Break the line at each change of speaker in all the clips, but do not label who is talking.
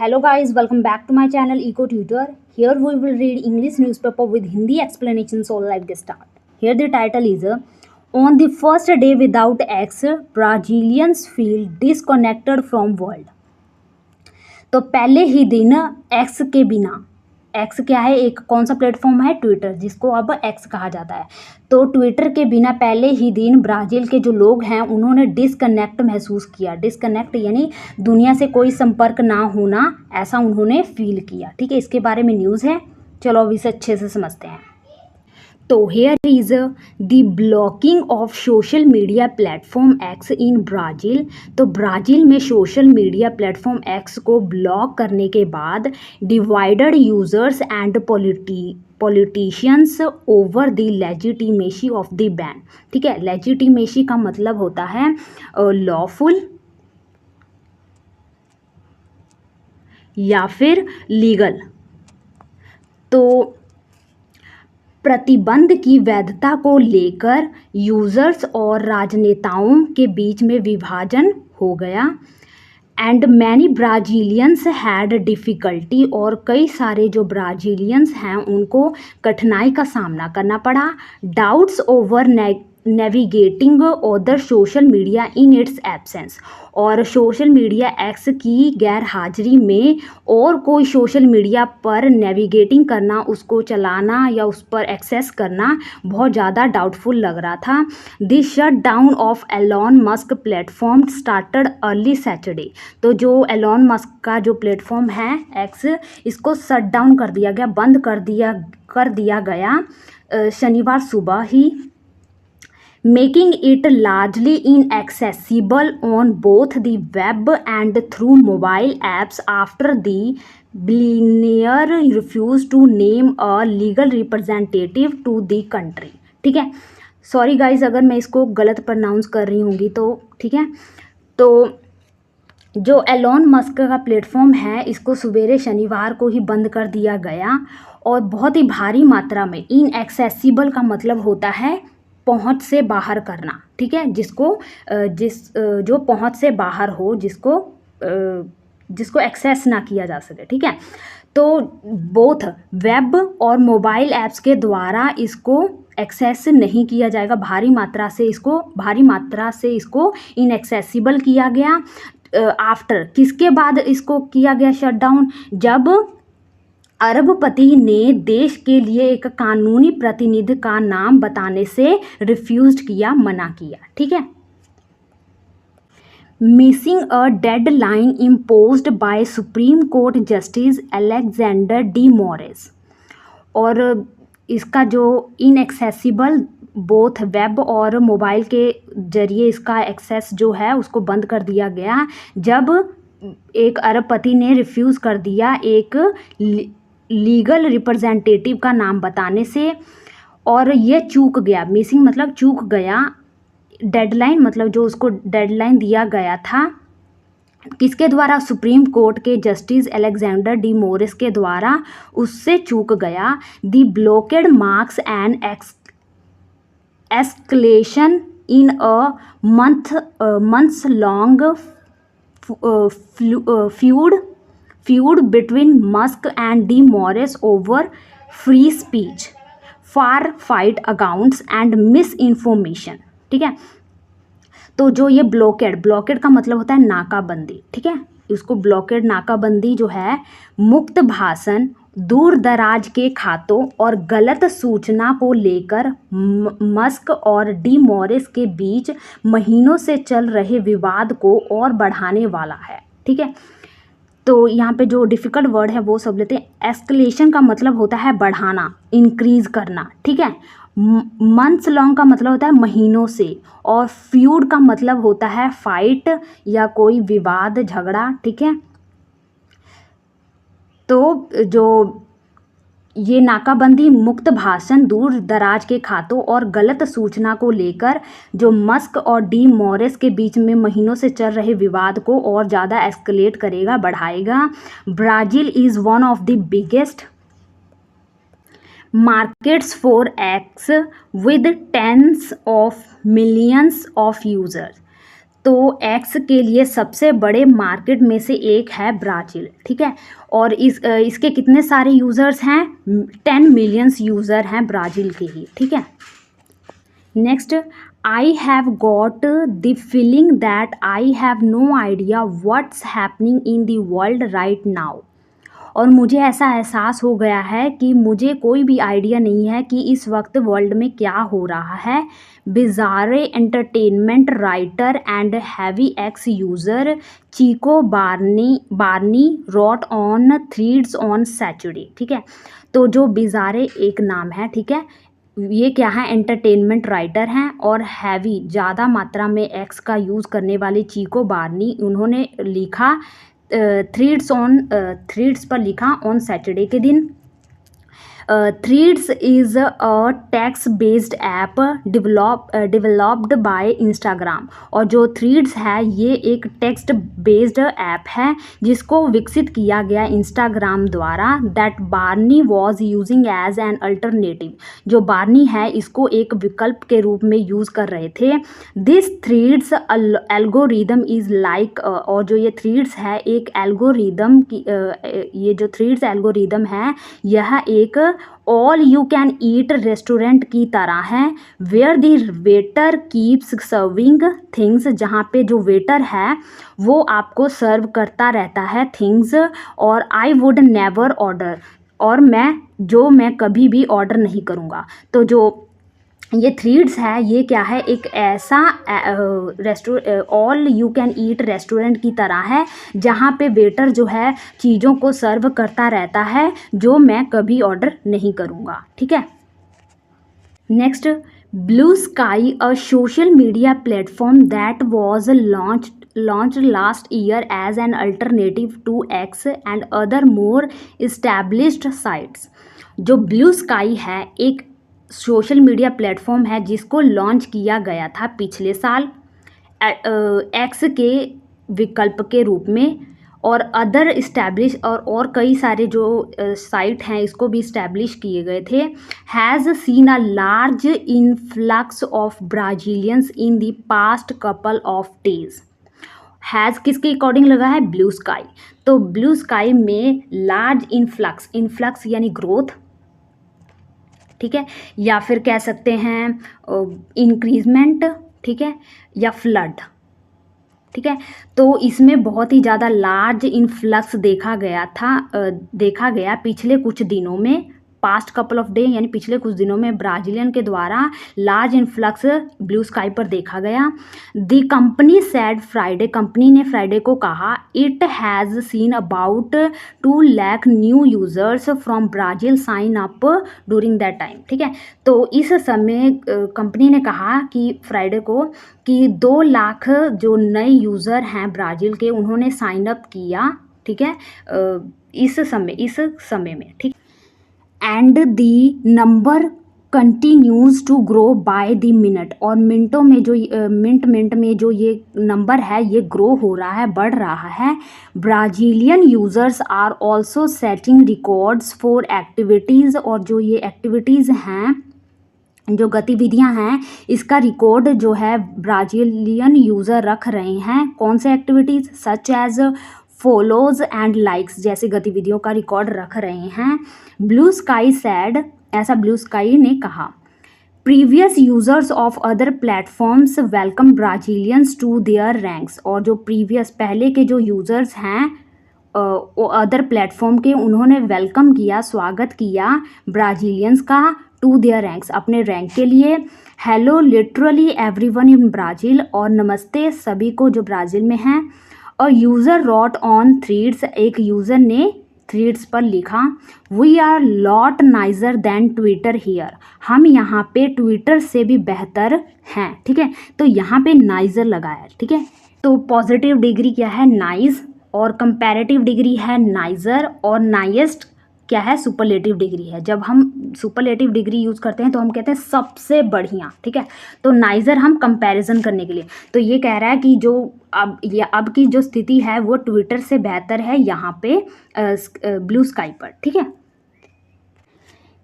Hello guys, welcome back to my channel Eco Tutor. Here we will read English newspaper with Hindi explanations. So let's start. Here the title is On the first day without X, Brazilians feel disconnected from world. तो पहले ही दिन x के बिना, x क्या है, एक कौन सा प्लेटफॉर्म है, ट्विटर, जिसको अब एक्स कहा जाता है। तो ट्विटर के बिना पहले ही दिन ब्राज़ील के जो लोग हैं उन्होंने डिस्कनेक्ट महसूस किया। डिस्कनेक्ट यानी दुनिया से कोई संपर्क ना होना, ऐसा उन्होंने फील किया। ठीक है, इसके बारे में न्यूज़ है, चलो अब इसे अच्छे से समझते हैं। तो here is the blocking of social media platform x in Brazil. तो ब्राज़ील में सोशल मीडिया प्लेटफॉर्म एक्स को ब्लॉक करने के बाद divided users and politicians over the legitimacy of the ban. ठीक है, लेजिटिमेसी का मतलब होता है लॉफुल या फिर लीगल। तो प्रतिबंध की वैधता को लेकर यूजर्स और राजनेताओं के बीच में विभाजन हो गया। एंड मैनी ब्राज़ीलियंस हैड डिफ़िकल्टी, और कई सारे जो ब्राज़ीलियंस हैं उनको कठिनाई का सामना करना पड़ा। Doubts over navigating other social media in its absence, और सोशल मीडिया एक्स की गैर हाजिरी में और कोई सोशल मीडिया पर नेविगेटिंग करना, उसको चलाना या उस पर एक्सेस करना बहुत ज़्यादा डाउटफुल लग रहा था। This shut down of Elon Musk platform started early Saturday. तो जो एलॉन मस्क का जो प्लेटफॉर्म है एक्स, इसको शट डाउन कर दिया गया, बंद कर दिया गया शनिवार सुबह ही, making it largely inaccessible on both the web and through mobile apps after the billionaire refused to name a legal representative to the country। ठीक है, सॉरी गाइज अगर मैं इसको गलत प्रोनाउंस कर रही होंगी तो ठीक है। तो जो एलॉन मस्क का प्लेटफॉर्म है इसको सवेरे शनिवार को ही बंद कर दिया गया, और बहुत ही भारी मात्रा में, इनएक्सेसिबल का मतलब होता है पहुंच से बाहर करना। ठीक है, जो पहुंच से बाहर हो, जिसको एक्सेस ना किया जा सके। ठीक है, तो बोथ वेब और मोबाइल ऐप्स के द्वारा इसको एक्सेस नहीं किया जाएगा। भारी मात्रा से इसको इनएक्सेसिबल किया गया। आफ्टर, किसके बाद इसको किया गया शट डाउन, जब अरबपति ने देश के लिए एक कानूनी प्रतिनिधि का नाम बताने से रिफ्यूज किया, मना किया। ठीक है, missing a deadline imposed by Supreme Court Justice Alexander de Moraes. और इसका जो इनएक्सेसिबल बोथ वेब और मोबाइल के जरिए इसका एक्सेस जो है उसको बंद कर दिया गया, जब एक अरबपति ने रिफ्यूज़ कर दिया एक लीगल रिप्रेजेंटेटिव का नाम बताने से, और ये चूक गया। मिसिंग मतलब चूक गया, डेडलाइन मतलब जो उसको डेडलाइन दिया गया था, किसके द्वारा, सुप्रीम कोर्ट के जस्टिस अलेक्जेंडर डी मोरेस के द्वारा, उससे चूक गया। The blockade marks and escalation in a months long feud between Musk and De Moraes over free speech, far fight accounts and misinformation। ठीक है, तो जो ये ब्लॉकेड का मतलब होता है नाकाबंदी। ठीक है, इसको ब्लॉकेड, नाकाबंदी जो है मुक्त भाषण, दूर दराज के खातों और गलत सूचना को लेकर मस्क और डी मोरेस के बीच महीनों से चल रहे विवाद को और बढ़ाने वाला है। ठीक है, तो यहाँ पे जो डिफ़िकल्ट वर्ड है वो सब लेते हैं। एस्केलेशन का मतलब होता है बढ़ाना, इंक्रीज़ करना। ठीक है, मंथ्स लॉन्ग का मतलब होता है महीनों से, और फ्यूड का मतलब होता है फाइट या कोई विवाद, झगड़ा। ठीक है, तो जो ये नाकाबंदी मुक्त भाषण, दूर दराज के खातों और गलत सूचना को लेकर जो मस्क और डी मोरेस के बीच में महीनों से चल रहे विवाद को और ज़्यादा एस्केलेट करेगा, बढ़ाएगा। Brazil is one of the biggest markets for X with tens of millions of users. तो एक्स के लिए सबसे बड़े मार्केट में से एक है ब्राज़ील, ठीक है। और इसके कितने सारे यूज़र्स हैं? 10 मिलियंस यूज़र हैं ब्राज़ील के ही, ठीक है। Next, I have got the feeling that I have no idea what's happening in the world right now. और मुझे ऐसा एहसास हो गया है कि मुझे कोई भी आइडिया नहीं है कि इस वक्त वर्ल्ड में क्या हो रहा है। Bizarre entertainment writer and heavy X user Chico Barney wrote on Threads on Saturday, ठीक है। तो जो बिज़ारे एक नाम है, ठीक है, ये क्या है? एंटरटेनमेंट राइटर हैं और हैवी ज़्यादा मात्रा में एक्स का यूज़ करने वाले चीको बार्नी, उन्होंने लिखा थ्रीड्स पर लिखा ऑन सैटरडे के दिन। Threads is a text based app developed by Instagram. और जो थ्रीड्स है ये एक टेक्स्ट बेस्ड ऐप है जिसको विकसित किया गया इंस्टाग्राम द्वारा। That Barney was using as an alternative. जो बार्नी है इसको एक विकल्प के रूप में यूज़ कर रहे थे। दिस थ्रीड्स एल्गोरिदम इज़ लाइक, और जो ये थ्रीड्स है एक एल्गोरिदम की, ये जो थ्रीड्स एल्गोरिदम है यह एक all you can eat restaurant की तरह है। Where the waiter keeps serving things, जहाँ पे जो वेटर है वो आपको सर्व करता रहता है थिंग्स। और आई वुड नेवर ऑर्डर, और मैं कभी भी ऑर्डर नहीं करूँगा। तो जो ये थ्रीड्स है ये क्या है? एक ऐसा all you can eat restaurant की तरह है जहाँ पे वेटर जो है चीज़ों को सर्व करता रहता है जो मैं कभी ऑर्डर नहीं करूँगा, ठीक है। Next, blue sky, a social media platform that was launched last year as an alternative to X and other more established sites। जो ब्लू स्काई है एक सोशल मीडिया प्लेटफॉर्म है जिसको लॉन्च किया गया था पिछले साल एक्स के विकल्प के रूप में। और अदर इस्टेब्लिश और कई सारे जो साइट हैं इसको भी इस्टेब्लिश किए गए थे। Has seen a large influx of Brazilians in the past couple of days. Has किसके अकॉर्डिंग लगा है? Blue Sky. तो ब्लू स्काई में लार्ज इनफ्लक्स यानी ग्रोथ, ठीक है, या फिर कह सकते हैं इंक्रीजमेंट, ठीक है, या फ्लड, ठीक है। तो इसमें बहुत ही ज़्यादा लार्ज इनफ्लक्स देखा गया पिछले कुछ दिनों में। पास्ट कपल ऑफ डे यानी पिछले कुछ दिनों में ब्राज़ीलियन के द्वारा लार्ज इनफ्लक्स ब्लू स्काई पर देखा गया। The company said Friday, company ने फ्राइडे को कहा, it has seen about 2 lakh new users from Brazil sign up during that time, ठीक है। तो इस समय कंपनी ने कहा कि फ्राइडे को कि 2 लाख जो नए यूज़र हैं ब्राज़ील के उन्होंने साइन अप किया, ठीक है, इस समय में, ठीक। And the number continues to grow by the minute, और मिनटों में जो मिनट में जो ये नंबर है ये ग्रो हो रहा है, बढ़ रहा है। Brazilian users are also setting records for activities, और जो ये एक्टिविटीज़ हैं, जो गतिविधियां हैं, इसका रिकॉर्ड जो है ब्राज़ीलियन यूज़र रख रहे हैं। कौन से activities? Such as follows and likes जैसी गतिविधियों का रिकॉर्ड रख रहे हैं। ब्लू स्काई सैड, ऐसा ब्लू स्काई ने कहा। Previous users of other platforms welcome Brazilians to their ranks, और जो पहले के जो यूज़र्स हैं अदर प्लेटफॉर्म के, उन्होंने वेलकम किया, स्वागत किया ब्राज़ीलियंस का टू देयर रैंक्स, अपने रैंक के लिए। Hello literally everyone in Brazil, और नमस्ते सभी को जो ब्राज़ील में हैं। A user wrote on Threads, एक यूज़र ने थ्रीड्स पर लिखा, we are lot nicer than Twitter here, हम यहाँ पे ट्विटर से भी बेहतर हैं, ठीक है। तो यहाँ पे नाइजर लगाया, ठीक है। तो पॉजिटिव डिग्री क्या है? नाइस, और कंपैरेटिव डिग्री है नाइजर, और नाइएस्ट क्या है? सुपरलेटिव डिग्री है। जब हम सुपरलेटिव डिग्री यूज़ करते हैं तो हम कहते हैं सबसे बढ़िया, ठीक है। तो नाइजर हम कंपैरिजन करने के लिए। तो ये कह रहा है कि जो अब की जो स्थिति है वो ट्विटर से बेहतर है यहाँ पे ब्लू स्काई पर, ठीक है।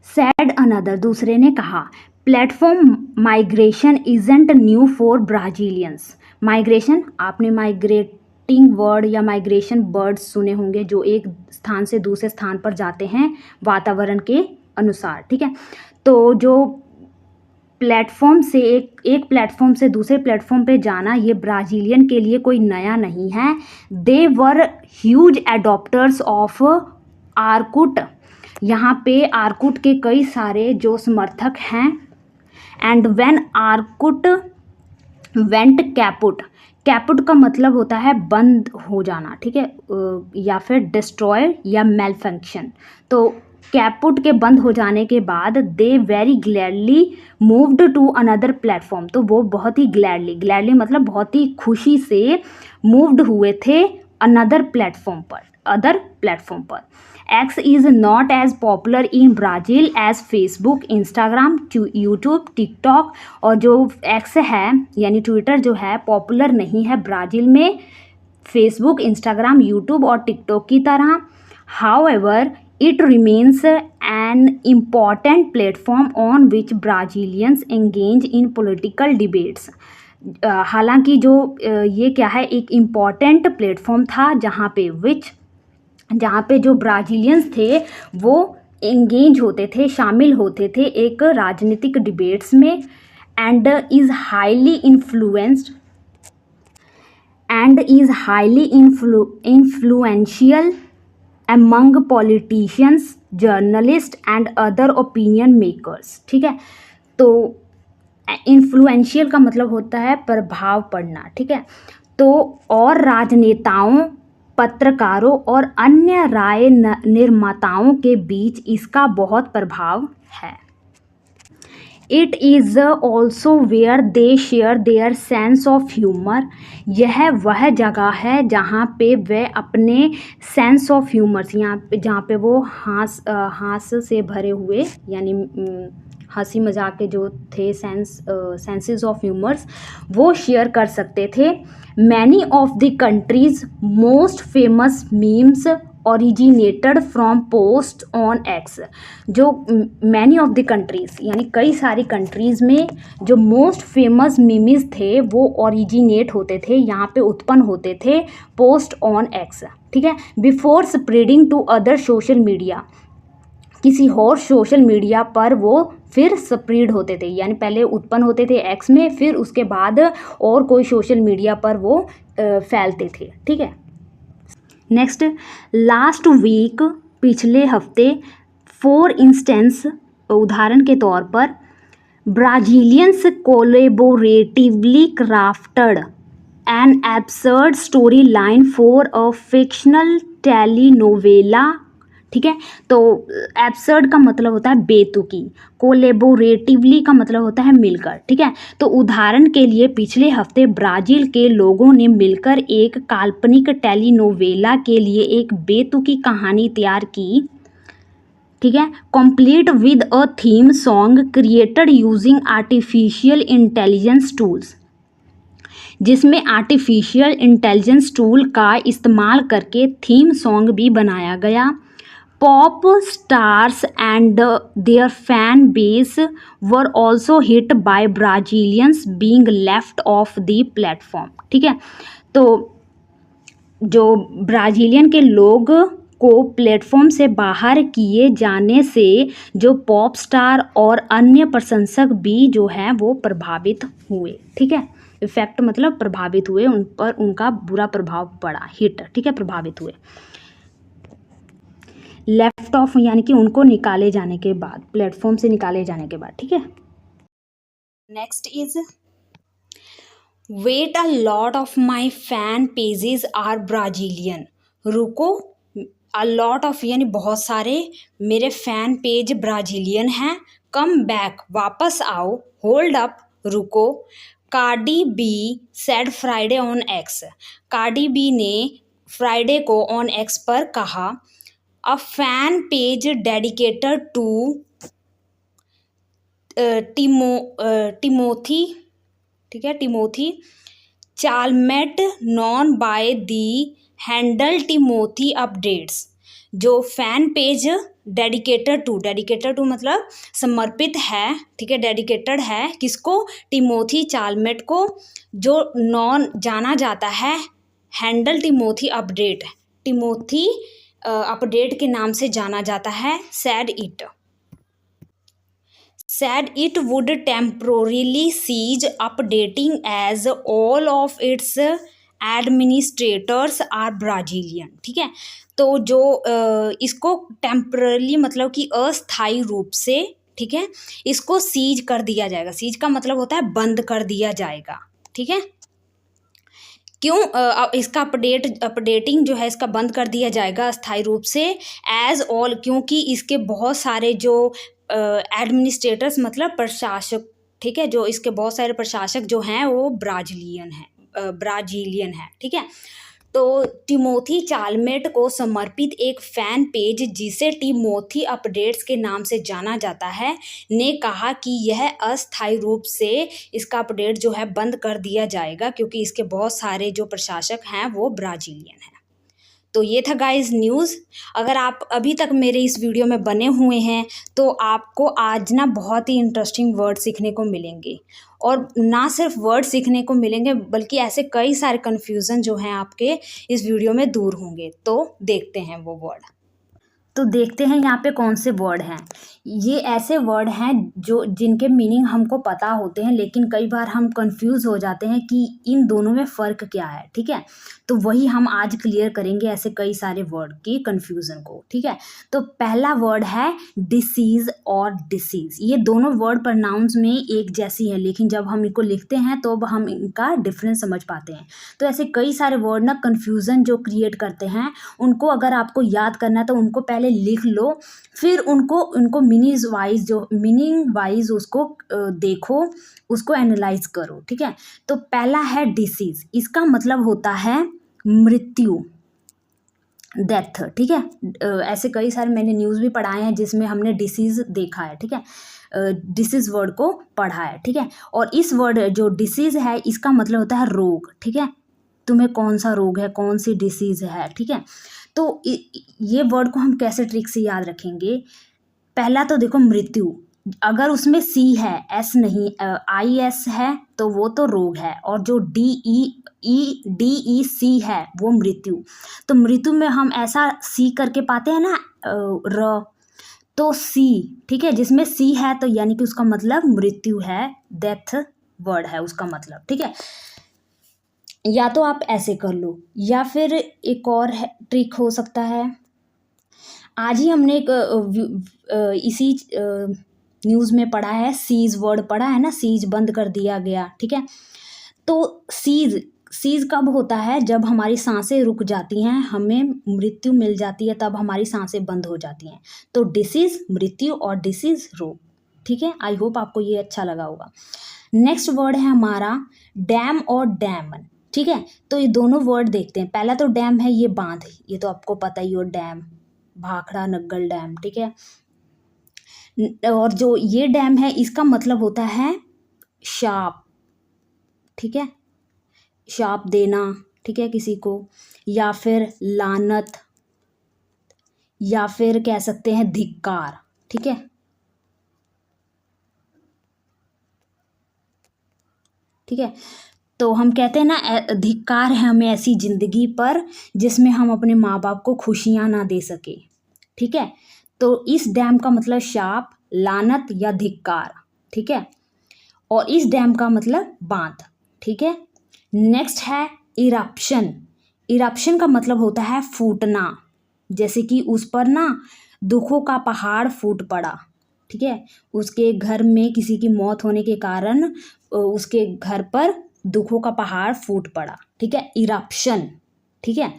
सैड अनदर, दूसरे ने कहा, platform migration isn't new for Brazilians, migration, आपने माइग्रेटिंग वर्ड या माइग्रेशन बर्ड्स सुने होंगे जो एक स्थान से दूसरे स्थान पर जाते हैं वातावरण के अनुसार, ठीक है। तो जो प्लेटफॉर्म से एक प्लेटफॉर्म से दूसरे प्लेटफॉर्म पे जाना ये ब्राज़ीलियन के लिए कोई नया नहीं है। They were huge adopters of Orkut, यहाँ पे आर्कुट के कई सारे जो समर्थक हैं। And when Orkut went kaput, kaput का मतलब होता है बंद हो जाना, ठीक है, या फिर डिस्ट्रॉय या मेलफंक्शन। तो कैपुट के बंद हो जाने के बाद they very gladly moved to another platform, तो वो बहुत ही ग्लैडली मतलब बहुत ही खुशी से मूव्ड हुए थे अनदर प्लेटफॉर्म पर, अदर प्लेटफॉर्म पर। X is not as popular in Brazil as Facebook, Instagram, YouTube, TikTok, और जो X है यानी ट्विटर जो है पॉपुलर नहीं है ब्राज़ील में फेसबुक, इंस्टाग्राम, यूट्यूब और टिकटॉक की तरह। However it remains an important platform on which Brazilians engage in political debates. हालांकि जो ये क्या है, एक इम्पॉर्टेंट प्लेटफॉर्म था जहाँ पे जो ब्राज़ीलियंस थे वो एंगेज होते थे, शामिल होते थे एक राजनीतिक डिबेट्स में। And is highly influential among politicians, journalist and other opinion makers, ठीक है। तो इन्फ्लुएंशियल का मतलब होता है प्रभाव पड़ना, ठीक है। तो और राजनेताओं, पत्रकारों और अन्य राय निर्माताओं के बीच इसका बहुत प्रभाव है। It is also where they share their sense of humour, यह वह जगह है जहाँ पे वे अपने सेंस ऑफ ह्यूमर्स, यहाँ पे जहाँ पे वो हास्य से भरे हुए यानी हंसी मजाक के जो थे सेंसेस ऑफ ह्यूमर्स वो शेयर कर सकते थे। Many of the countries most famous memes originated from post on x, जो मैनी ऑफ द कंट्रीज़ यानी कई सारी कंट्रीज़ में जो मोस्ट फेमस मीम्स थे वो ओरिजिनेट होते थे, यहाँ पे उत्पन्न होते थे पोस्ट ऑन एक्स, ठीक है। Before spreading to other social media, किसी और सोशल मीडिया पर वो फिर स्प्रेड होते थे, यानी पहले उत्पन्न होते थे एक्स में, फिर उसके बाद और कोई सोशल मीडिया पर वो फैलते थे, ठीक है। नेक्स्ट, लास्ट वीक, पिछले हफ्ते, फॉर इंस्टेंस, उदाहरण के तौर पर, Brazilians collaboratively crafted an absurd story line for a fictional telenovela, ठीक है। तो एब्सर्ड का मतलब होता है बेतुकी, कोलेबोरेटिवली का मतलब होता है मिलकर, ठीक है। तो उदाहरण के लिए पिछले हफ्ते ब्राज़ील के लोगों ने मिलकर एक काल्पनिक टेलीनोवेला के लिए एक बेतुकी कहानी तैयार की, ठीक है, complete with a theme song created using artificial intelligence tools, जिसमें आर्टिफिशियल इंटेलिजेंस टूल का इस्तेमाल करके थीम सॉन्ग भी बनाया गया। Pop stars and their fan base were also hit by Brazilians being left off the platform, ठीक है। तो जो ब्राज़ीलियन के लोग को प्लेटफॉर्म से बाहर किए जाने से जो पॉप स्टार और अन्य प्रशंसक भी जो हैं वो प्रभावित हुए, ठीक है। इफेक्ट मतलब प्रभावित हुए, उन पर उनका बुरा प्रभाव पड़ा, हिट, ठीक है, प्रभावित हुए। लेफ्ट ऑफ यानी कि उनको निकाले जाने के बाद, प्लेटफॉर्म से निकाले जाने के बाद, ठीक है। Next is wait, a lot of my fan pages are Brazilian, रुको, अ लॉट ऑफ यानी बहुत सारे मेरे फैन पेज ब्राज़ीलियन हैं। कम बैक, वापस आओ। होल्ड अप, रुको। Cardi B said Friday on X, Cardi B ने फ्राइडे को ऑन एक्स पर कहा। A fan page dedicated to Timothy, ठीक है, Timothy Chalamet known by the handle Timothy updates, जो फैन पेज डेडिकेटेड टू मतलब समर्पित है, ठीक है, डेडिकेटेड है किसको, टिमोथी चालमेट को, जो नॉन जाना जाता है handle Timothy update, Timothy update के नाम से जाना जाता है, said it would temporarily cease updating as all of its administrators are Brazilian, ठीक है। तो जो इसको टेम्परली मतलब कि अस्थायी रूप से, ठीक है, इसको सीज कर दिया जाएगा। सीज का मतलब होता है बंद कर दिया जाएगा, ठीक है। क्यों इसका अपडेटिंग जो है इसका बंद कर दिया जाएगा अस्थायी रूप से, एज ऑल, क्योंकि इसके बहुत सारे जो एडमिनिस्ट्रेटर्स मतलब प्रशासक, ठीक है, जो इसके बहुत सारे प्रशासक जो हैं वो ब्राजीलियन है, ठीक है। तो टिमोथी चालमेट को समर्पित एक फैन पेज जिसे टिमोथी अपडेट्स के नाम से जाना जाता है ने कहा कि यह अस्थायी रूप से इसका अपडेट जो है बंद कर दिया जाएगा क्योंकि इसके बहुत सारे जो प्रशासक हैं वो ब्राजीलियन हैं। तो ये था गाइस न्यूज़। अगर आप अभी तक मेरे इस वीडियो में बने हुए हैं तो आपको आज ना बहुत ही इंटरेस्टिंग वर्ड सीखने को मिलेंगे, और ना सिर्फ वर्ड सीखने को मिलेंगे बल्कि ऐसे कई सारे कन्फ्यूज़न जो हैं आपके इस वीडियो में दूर होंगे। तो देखते हैं वो वर्ड। तो देखते हैं यहाँ पे कौन से वर्ड हैं। ये ऐसे वर्ड हैं जो जिनके मीनिंग हमको पता होते हैं, लेकिन कई बार हम कंफ्यूज हो जाते हैं कि इन दोनों में फ़र्क क्या है, ठीक है। तो वही हम आज क्लियर करेंगे ऐसे कई सारे वर्ड की कन्फ्यूज़न को, ठीक है। तो पहला वर्ड है डिसीज़ और डिसीज़। ये दोनों वर्ड प्रोनाउंस में एक जैसी है, लेकिन जब हम इनको लिखते हैं तो अब हम इनका डिफरेंस समझ पाते हैं। तो ऐसे कई सारे वर्ड ना कन्फ्यूज़न जो क्रिएट करते हैं, उनको अगर आपको याद करना है तो उनको पहले लिख लो, फिर उनको मीनिंग वाइज उसको देखो, उसको एनालाइज करो, ठीक है। तो पहला है डिसीज, इसका मतलब होता है मृत्यु, डेथ, ठीक है। ऐसे कई सारे मैंने न्यूज़ भी पढ़ाए हैं जिसमें हमने डिसीज़ देखा है, ठीक है, डिसीज़ वर्ड को पढ़ा है, ठीक है। और इस वर्ड जो डिसीज़ है इसका मतलब होता है रोग, ठीक है। तुम्हें कौन सा रोग है, कौन सी डिसीज़ है, ठीक है। तो ये वर्ड को हम कैसे ट्रिक से याद रखेंगे। पहला तो देखो मृत्यु, अगर उसमें सी है, एस नहीं, आई एस है तो वो तो रोग है, और जो डी ई सी है वो मृत्यु। तो मृत्यु में हम ऐसा सी करके पाते हैं ना, र, तो सी, ठीक है, जिसमें सी है तो यानी कि उसका मतलब मृत्यु है, डेथ वर्ड है उसका मतलब, ठीक है। या तो आप ऐसे कर लो, या फिर एक और ट्रिक हो सकता है। आज ही हमने एक इसी न्यूज़ में पढ़ा है, सीज वर्ड पढ़ा है ना, सीज बंद कर दिया गया, ठीक है। तो सीज कब होता है, जब हमारी सांसें रुक जाती हैं, हमें मृत्यु मिल जाती है, तब हमारी सांसें बंद हो जाती हैं। तो डिसीज मृत्यु और डिसीज रोग, ठीक है। आई होप आपको ये अच्छा लगा होगा। नेक्स्ट वर्ड है हमारा डैम और डैमन, ठीक है। तो ये दोनों वर्ड देखते हैं। पहला तो डैम है, ये बांध, ये तो आपको पता ही हो, डैम, भाखड़ा नग्गल डैम, ठीक है। और जो ये डैम है इसका मतलब होता है शाप, ठीक है, शाप देना, ठीक है, किसी को, या फिर लानत, या फिर कह सकते हैं धिक्कार, ठीक है। ठीक है, तो हम कहते हैं ना, धिक्कार है हमें ऐसी ज़िंदगी पर जिसमें हम अपने माँ बाप को खुशियाँ ना दे सके, ठीक है। तो इस डैम का मतलब शाप, लानत या धिक्कार, ठीक है। और इस डैम का मतलब बांध, ठीक है। नेक्स्ट है इरप्शन। इरप्शन का मतलब होता है फूटना, जैसे कि उस पर ना दुखों का पहाड़ फूट पड़ा, ठीक है। उसके घर में किसी की मौत होने के कारण उसके घर पर दुखों का पहाड़ फूट पड़ा, ठीक है, इरप्शन, ठीक है।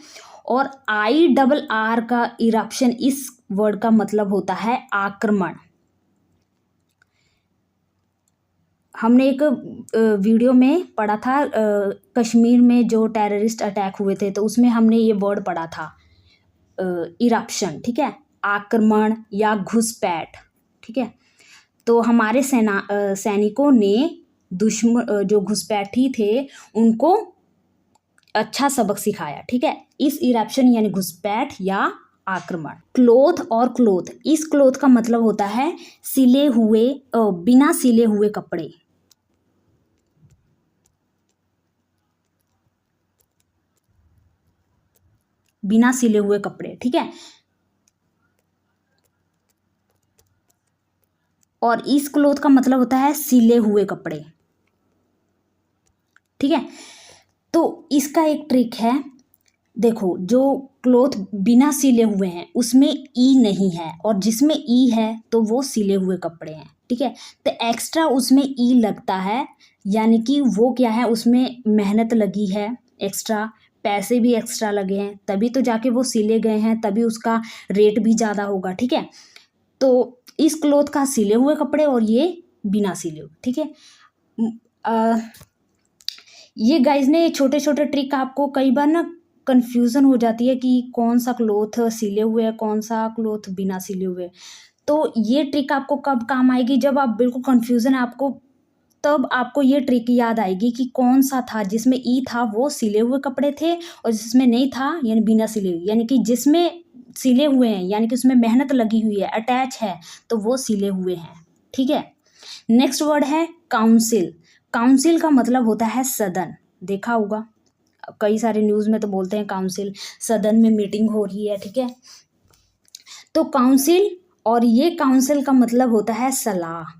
और IRR का इरप्शन, इस वर्ड का मतलब होता है आक्रमण। हमने एक वीडियो में पढ़ा था, कश्मीर में जो टेररिस्ट अटैक हुए थे, तो उसमें हमने ये वर्ड पढ़ा था, इरप्शन, ठीक है, आक्रमण या घुसपैठ, ठीक है। तो हमारे सैनिकों ने दुश्मन जो घुसपैठी थे उनको अच्छा सबक सिखाया, ठीक है। इस इरप्शन यानी घुसपैठ या आक्रमण। क्लोथ और क्लोथ, इस क्लोथ का मतलब होता है सिले हुए, बिना सिले हुए कपड़े। बिना सिले हुए कपड़े, ठीक है। और इस क्लोथ का मतलब होता है सिले हुए कपड़े, ठीक है। तो इसका एक ट्रिक है, देखो जो क्लोथ बिना सिले हुए हैं उसमें ई नहीं है, और जिसमें ई है तो वो सिले हुए कपड़े हैं, ठीक है। तो एक्स्ट्रा उसमें ई लगता है, यानी कि वो क्या है, उसमें मेहनत लगी है, एक्स्ट्रा पैसे भी एक्स्ट्रा लगे हैं, तभी तो जाके वो सिले गए हैं, तभी उसका रेट भी ज़्यादा होगा, ठीक है। तो इस क्लोथ का सिले हुए कपड़े और ये बिना सिले हुए, ठीक है। ये गाइज ने छोटे छोटे ट्रिक आपको कई बार ना कन्फ्यूज़न हो जाती है कि कौन सा क्लोथ सिले हुए है, कौन सा क्लोथ बिना सिले हुए। तो ये ट्रिक आपको कब काम आएगी, जब आप बिल्कुल कन्फ्यूज़न है आपको, तब आपको ये ट्रिक याद आएगी कि कौन सा था, जिसमें ई था वो सिले हुए कपड़े थे, और जिसमें नहीं था यानी बिना सिले हुए, यानी कि जिसमें सिले हुए हैं यानी कि उसमें मेहनत लगी हुई है, अटैच है, तो वो सिले हुए हैं, ठीक है। नेक्स्ट वर्ड है काउंसिल। काउंसिल का मतलब होता है सदन, देखा होगा कई सारे न्यूज़ में तो बोलते हैं काउंसिल, सदन में मीटिंग हो रही है, ठीक है। तो काउंसिल, और ये काउंसिल का मतलब होता है सलाह।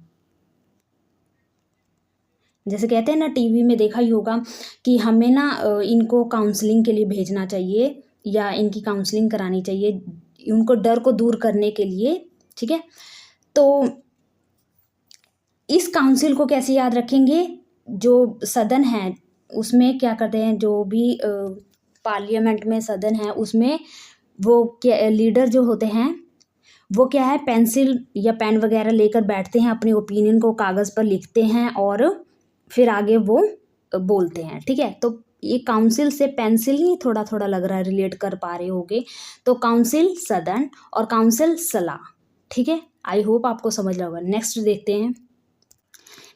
जैसे कहते हैं ना, टीवी में देखा ही होगा कि हमें ना इनको काउंसलिंग के लिए भेजना चाहिए, या इनकी काउंसलिंग करानी चाहिए, उनको डर को दूर करने के लिए, ठीक है। तो इस काउंसिल को कैसे याद रखेंगे, जो सदन है उसमें क्या करते हैं, जो भी पार्लियामेंट में सदन है उसमें वो क्या लीडर जो होते हैं वो क्या है, पेंसिल या पेन वगैरह लेकर बैठते हैं, अपनी ओपिनियन को कागज़ पर लिखते हैं और फिर आगे वो बोलते हैं, ठीक है। तो ये काउंसिल से पेंसिल ही थोड़ा थोड़ा लग रहा है, रिलेट कर पा रहे होगे। तो काउंसिल सदन और काउंसिल सलाह, ठीक है। आई होप आपको समझ रहा होगा। नेक्स्ट देखते हैं।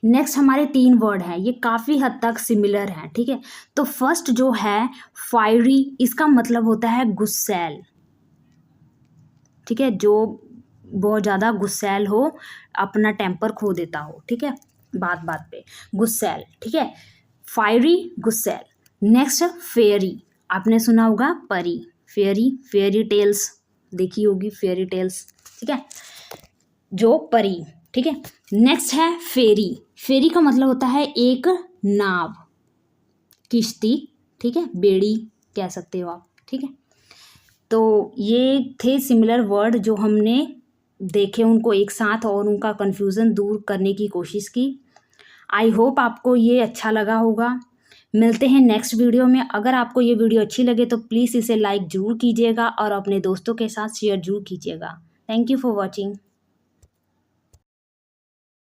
नेक्स्ट हमारे 3 वर्ड हैं, ये काफ़ी हद तक सिमिलर हैं, ठीक है। तो फर्स्ट जो है फायरी, इसका मतलब होता है गुस्सैल, ठीक है, जो बहुत ज़्यादा गुस्सैल हो, अपना टेम्पर खो देता हो, ठीक है, बात बात पे गुस्सैल, ठीक है। फायरी, गुस्सैल। नेक्स्ट फेरी, आपने सुना होगा परी, फेरी, फेरी टेल्स देखी होगी, फेरी टेल्स, ठीक है, जो परी, ठीक है। नेक्स्ट है फेरी। फेरी का मतलब होता है एक नाव, किश्ती, ठीक है, बेड़ी कह सकते हो आप, ठीक है। तो ये थे सिमिलर वर्ड जो हमने देखे उनको एक साथ और उनका कन्फ्यूज़न दूर करने की कोशिश की। आई होप आपको ये अच्छा लगा होगा। मिलते हैं नेक्स्ट वीडियो में। अगर आपको ये वीडियो अच्छी लगे तो प्लीज़ इसे लाइक ज़रूर कीजिएगा और अपने दोस्तों के साथ शेयर ज़रूर कीजिएगा। Thank you for watching.